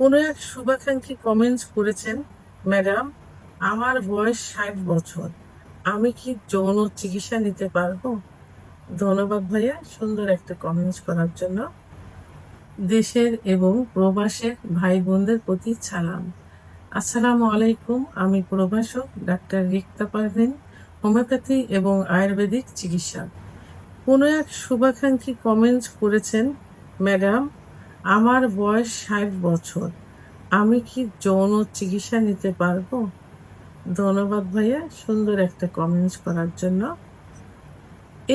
কোনো এক শুভাকাঙ্ক্ষী কমেন্টস করেছেন, ম্যাডাম, আমার বয়স 60 বছর, আমি কি যৌন চিকিৎসা নিতে পারবো? ধন্যবাদ ভাইয়া, সুন্দর একটা কমেন্টস করার জন্য। দেশের এবং প্রবাসের ভাই বোনদের প্রতি সালাম। আসসালামু আলাইকুম। আমি প্রভাষক ডাক্তার রিক্তা পারভিন, হোমিওপ্যাথি এবং আয়ুর্বেদিক চিকিৎসক। কোনো এক শুভাকাঙ্ক্ষী কমেন্টস করেছেন, ম্যাডাম, আমার বয়স 60 বছর, আমি কি যৌন চিকিৎসা নিতে পারবো? ধন্যবাদ ভাইয়া, সুন্দর একটা কমেন্টস করার জন্য।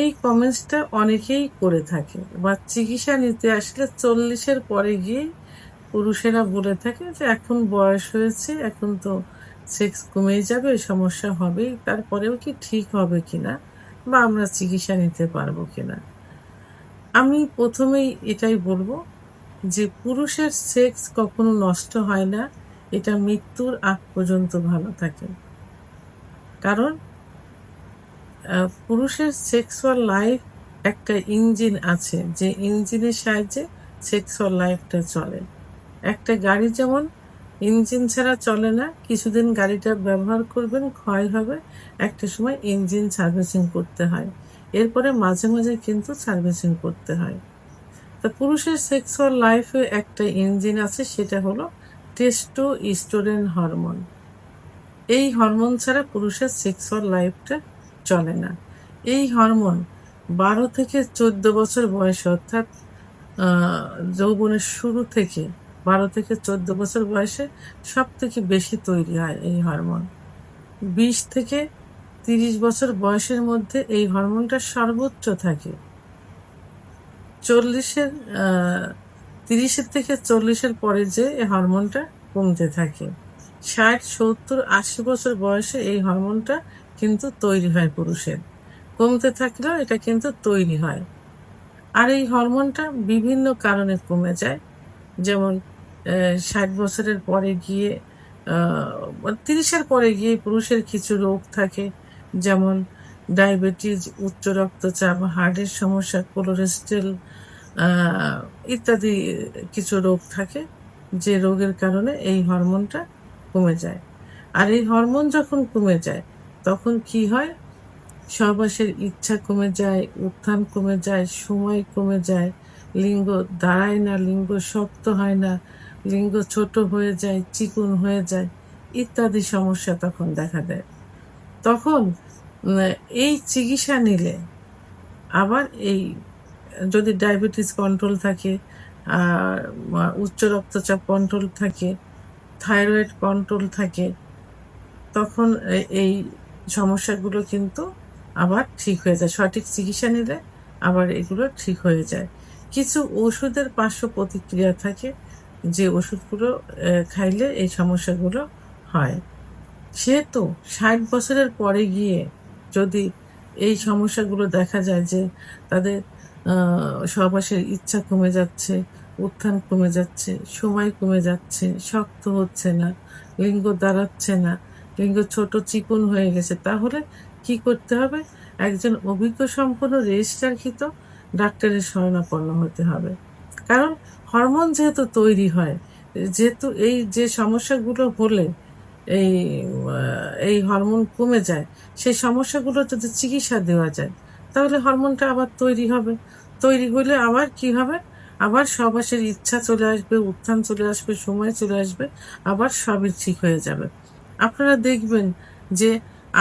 এই কমেন্টসটা অনেকেই করে থাকে বা চিকিৎসা নিতে আসলে 40-এর পরে গিয়ে পুরুষেরা বলে থাকে যে এখন বয়স হয়েছে, এখন তো সেক্স কমে যাবে, সমস্যা হবেই, তারপরেও কি ঠিক হবে কিনা বা আমরা চিকিৎসা নিতে পারবো কিনা। আমি প্রথমেই এটাই বলবো যে পুরুষের সেক্স কখনো নষ্ট হয় না, এটা মৃত্যুর আগ পর্যন্ত ভালো থাকে। কারণ পুরুষের সেক্সুয়াল লাইফ একটা ইঞ্জিন আছে, যে ইঞ্জিনের সাহায্যে সেক্সুয়াল লাইফটা চলে। একটা গাড়ি যেমন ইঞ্জিন ছাড়া চলে না, কিছুদিন গাড়িটা ব্যবহার করবেন, ক্ষয় হবে, একটা সময় ইঞ্জিন সার্ভিসিং করতে হয়, এরপরে মাঝে মাঝে কিন্তু সার্ভিসিং করতে হয়। তা পুরুষের সেক্সুয়াল লাইফে একটা ইঞ্জিন আছে, সেটা হলো টেস্টোস্টেরন হরমোন। এই হরমোন ছাড়া পুরুষের সেক্সুয়াল লাইফটা চলে না। এই হরমোন 12 থেকে 14 বছর বয়সে, অর্থাৎ যৌবনের শুরু থেকে 12 থেকে 14 বছর বয়সে সব থেকে বেশি তৈরি হয় এই হরমোন। 20 থেকে 30 বছর বয়সের মধ্যে এই হরমোনটা সর্বোচ্চ থাকে। 40-এর 30-40-এর পরে যে এই হরমোনটা কমতে থাকে। 60, 70, 80 বছর বয়সে এই হরমোনটা কিন্তু তৈরি হয় পুরুষের, কমতে থাকলেও এটা কিন্তু তৈরি হয়। আর এই হরমোনটা বিভিন্ন কারণে কমে যায়, যেমন 60 বছরের পরে গিয়ে 30-এর পরে গিয়ে পুরুষের কিছু রোগ থাকে, যেমন ডায়াবেটিস, উচ্চ রক্তচাপ, হার্টের সমস্যা, কোলেস্টেরল ইত্যাদি কিছু রোগ থাকে, যে রোগের কারণে এই হরমোনটা কমে যায়। আর এই হরমোন যখন কমে যায় তখন কি হয়? সহবাসের ইচ্ছা কমে যায়, উত্থান কমে যায়, সময় কমে যায়, লিঙ্গ দাঁড়ায় না, লিঙ্গ শক্ত হয় না, লিঙ্গ ছোট হয়ে যায়, চিকন হয়ে যায়, ইত্যাদি সমস্যা তখন দেখা দেয়। তখন এই চিকিৎসা নিলে আবার এই যদি ডায়াবেটিস কন্ট্রোল থাকে, আর উচ্চ রক্তচাপ কন্ট্রোল থাকে, থাইরয়েড কন্ট্রোল থাকে, তখন এই সমস্যাগুলো কিন্তু আবার ঠিক হয়ে যায়। সঠিক চিকিৎসা নিলে আবার এগুলো ঠিক হয়ে যায়। কিছু ওষুধের পার্শ্ব প্রতিক্রিয়া থাকে, যে ওষুধগুলো খাইলে এই সমস্যাগুলো হয়। সেহেতু 60 বছরের পরে গিয়ে যদি এই সমস্যাগুলো দেখা যায়, যে তাদের সহবাসের ইচ্ছা কমে যাচ্ছে, উত্থান কমে যাচ্ছে, সময় কমে যাচ্ছে, শক্ত হচ্ছে না, লিঙ্গ দাঁড়াচ্ছে না, লিঙ্গ ছোট চিকন হয়ে গেছে, তাহলে কি করতে হবে? একজন অভিজ্ঞ সম্পন্ন রেজিস্ট্রারকৃত ডাক্তারের শরণাপন্ন হতে হবে। কারণ হরমোন যেহেতু তৈরি হয়, যেহেতু এই যে সমস্যাগুলো হলে এই এই হরমোন কমে যায়, সেই সমস্যাগুলো যদি চিকিৎসা দেওয়া যায় তাহলে হরমোনটা আবার তৈরি হবে। তৈরি হলে আবার কি হবে? আবার সহবাসের ইচ্ছা চলে আসবে, উত্থান চলে আসবে, সময় চলে আসবে, আবার সবই ঠিক হয়ে যাবে। আপনারা দেখবেন যে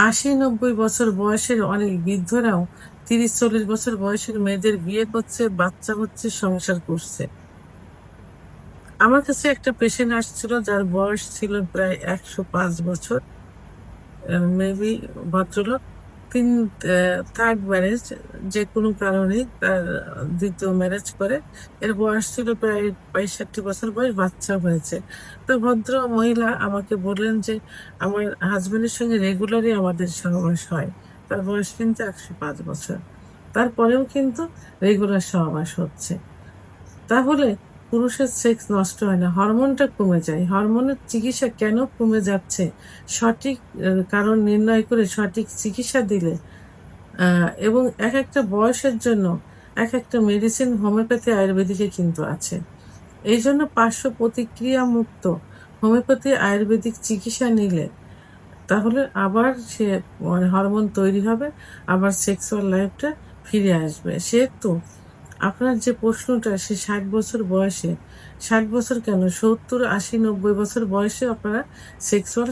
80-90 বছর বয়সের অনেক বৃদ্ধরাও 30-40 বছর বয়সের মেয়েদের বিয়ে করছে, বাচ্চা হচ্ছে, সংসার করছে। আমার কাছে একটা পেশেন্ট আসছিল যার বয়স ছিল প্রায় 105 বছর, মেবি ভদ্রলোক, তিন থার্ড ম্যারেজ, যে কোনো কারণে তার দ্বিতীয় ম্যারেজ করে, এর বয়স ছিল প্রায় 65 বছর বয়স, বাচ্চা হয়েছে। তো ভদ্র মহিলা আমাকে বললেন যে আমার হাজবেন্ডের সঙ্গে রেগুলারই আমাদের সহবাস হয়, তার বয়স কিন্তু 105 বছর, তারপরেও কিন্তু রেগুলার সহবাস হচ্ছে। তাহলে পুরুষের সেক্স নষ্ট হয় না, হরমোনটা কমে যায়। হরমোনের চিকিৎসা কেন কমে যাচ্ছে, সঠিক কারণ নির্ণয় করে সঠিক চিকিৎসা দিলে, এবং এক একটা বয়সের জন্য এক একটা মেডিসিন হোমিওপ্যাথি আয়ুর্বেদিকে কিন্তু আছে। এই জন্য পার্শ্ব প্রতিক্রিয়া মুক্ত হোমিওপ্যাথি আয়ুর্বেদিক চিকিৎসা নিলে তাহলে আবার সে মানে হরমোন তৈরি হবে, আবার সেক্সুয়াল লাইফটা ফিরে আসবে। সেহেতু আপনার যে প্রশ্নটা সে ৬০ বছর বয়সে, ৬০ বছর কেন ৭০, ৮০, ৯০ বছর বয়সেও আপনারা সেক্সুয়াল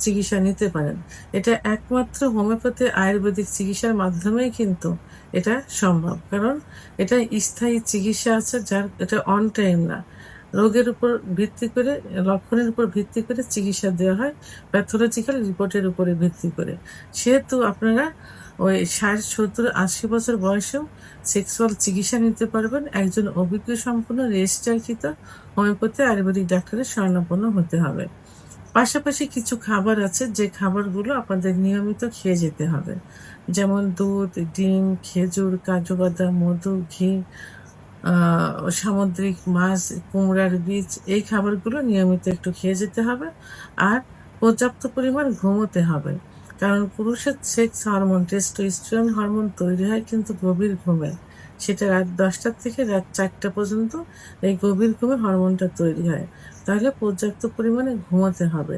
চিকিৎসা নিতে পারেন। এটা একমাত্র হোমিওপ্যাথি আয়ুর্বেদিক চিকিৎসার মাধ্যমেই কিন্তু এটা সম্ভব। কারণ এটা স্থায়ী চিকিৎসা আছে, যার এটা অন টাইম না। রোগের উপর ভিত্তি করে, লক্ষণের উপর ভিত্তি করে চিকিৎসা দেওয়া হয়, প্যাথোলজিক্যাল রিপোর্টের উপরে ভিত্তি করে। সেহেতু আপনারা ওই ৬০, ৭০, ৮০ বছর বয়সেও সেক্সুয়াল চিকিৎসা নিতে পারবেন। একজন অভিজ্ঞ সম্পন্ন রেজিস্ট্রারকৃত হোমিওপ্যাথি আয়ুর্বেদিক ডাক্তারের শরণাপন্ন হতে হবে। পাশাপাশি কিছু খাবার আছে যে খাবারগুলো আপনাদের নিয়মিত খেয়ে যেতে হবে। যেমন দুধ, ডিম, খেজুর, কাজু বাদাম, মধু, ঘি, আ সামুদ্রিক মাছ, কুমড়ার বীজ, এই খাবারগুলো নিয়মিত একটু খেয়ে যেতে হবে। আর পর্যাপ্ত পরিমাণ ঘুমোতে হবে। কারণ পুরুষের সেক্স হরমোন টেস্টোস্টেরন হরমোন তৈরি হয় কিন্তু গভীর ঘুমে। সেটা রাত ১০টা থেকে রাত ৪টা পর্যন্ত এই গভীর ঘুমে হরমোনটা তৈরি হয়। তাহলে পর্যাপ্ত পরিমাণে ঘুমাতে হবে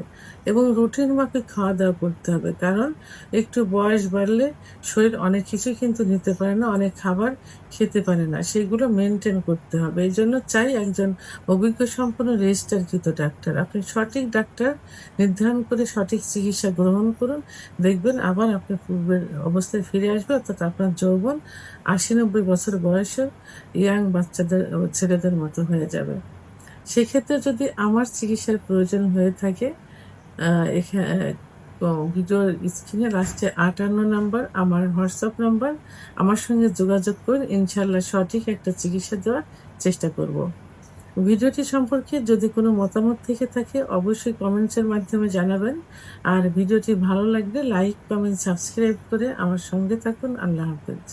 এবং রুটিন মাফিক খাওয়া-দাওয়া করতে হবে। কারণ একটু বয়স বাড়লে শরীর অনেক কিছুই কিন্তু নিতে পারে না, অনেক খাবার খেতে পারে না। সেগুলো মেইনটেইন করতে হবে। এইজন্য চাই একজন অভিজ্ঞ সম্পন্ন রেজিস্টারকৃত ডাক্তার। আপনি সঠিক ডাক্তার নির্ধারণ করে সঠিক চিকিৎসা গ্রহণ করুন। দেখবেন আবার আপনি পূর্বের অবস্থায় ফিরে আসবে, অর্থাৎ আপনার যৌবন ৮০-৯০ বছর বয়সের ইয়াং বাচ্চাদের ছেলেদের মতো হয়ে যাবে। সেক্ষেত্রে যদি আমার চিকিৎসার প্রয়োজন হয়ে থাকে, আ এখা ভিডিওর স্ক্রিনে লাস্টে ৫৮ নাম্বার আমার হোয়াটসঅ্যাপ নাম্বার। আমার সঙ্গে যোগাযোগ করুন। ইনশাআল্লাহ সঠিক একটা চিকিৎসা দেওয়ার চেষ্টা করব। ভিডিওটি সম্পর্কে যদি কোনো মতামত থেকে থাকে অবশ্যই কমেন্টসের মাধ্যমে জানাবেন। আর ভিডিওটি ভালো লাগলে লাইক, কমেন্ট, সাবস্ক্রাইব করে আমার সঙ্গে থাকুন। আল্লাহ হাফেজ।